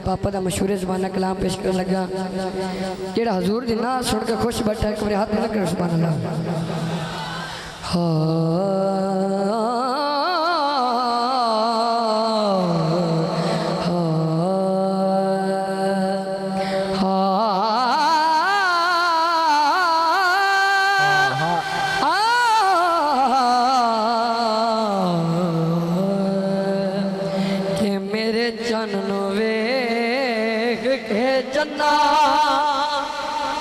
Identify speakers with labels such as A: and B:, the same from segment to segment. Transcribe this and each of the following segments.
A: पापा का मशहूर ज़बाना कलाम पेश कर लगा जेड़ा हजूर दी ना सुन के खुश बैठा एक बार हाथ मिला कर सुभान अल्लाह।
B: चन्ना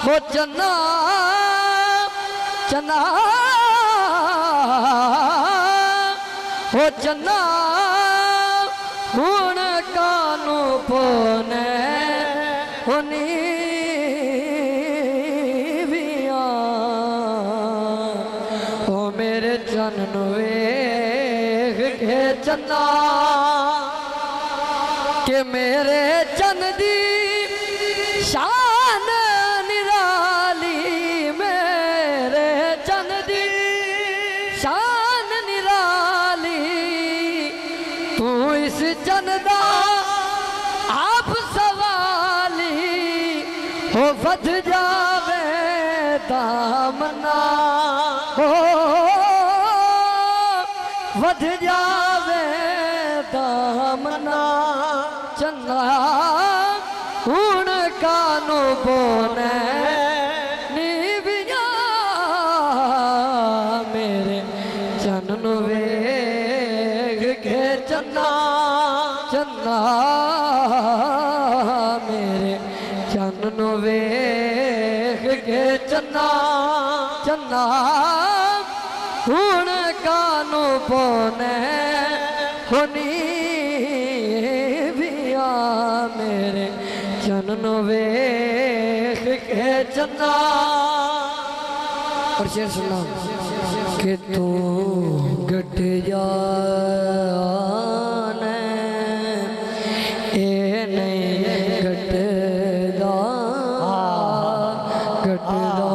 B: हो चन्ना चन्ना हो चन्ना हुण कानू पोने होनी विया हो मेरे चन्न वेख के चन्ना के मेरे चन्न दी शान निराली मेरे चन्न दी शान निराली तू इस चन्न दा आप सवाली हो वध जावे दामना हो वध जावे दामना चन्ना हुण कानू बोने नीविया मेरे चन्न वेख के चन्ना चन्ना मेरे चन्न वेख के चन्ना चन्ना हुण कानू बोने होनी विया मेरे चन्न वेख के चन्ना।
A: और शेर सुना कि तू गट जाने ए नहीं गटदा गटदा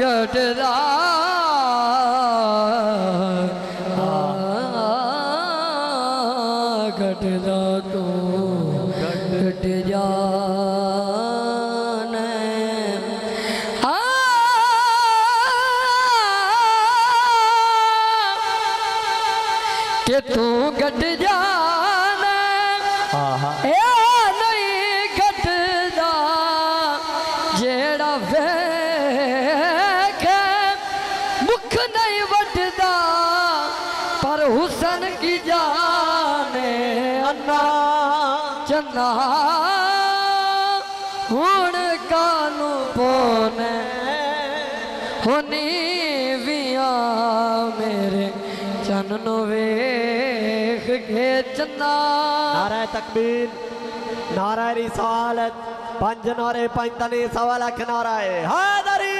B: गटदा गटदा तू गट जाने के तू गट जाने ए नहीं गटदा जेड़ा वेखे मुख नहीं वटदा पर हुसन की जाने अन्ना चन्ना हुण कानू पोने होनी विया मेरे चन्न वेख के चन्ना।
C: नारा तकबीर नारा रिसालत पंज नारे पंजतनी सवा लाख नारा हैदरी।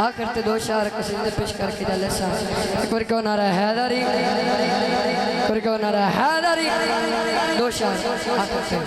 A: आखिर ते दो शार कसीदे पेश करके डाले सा एक बार कहो नारा हैदरी एक बार कहो नारा हैदरी दो शार आखिर से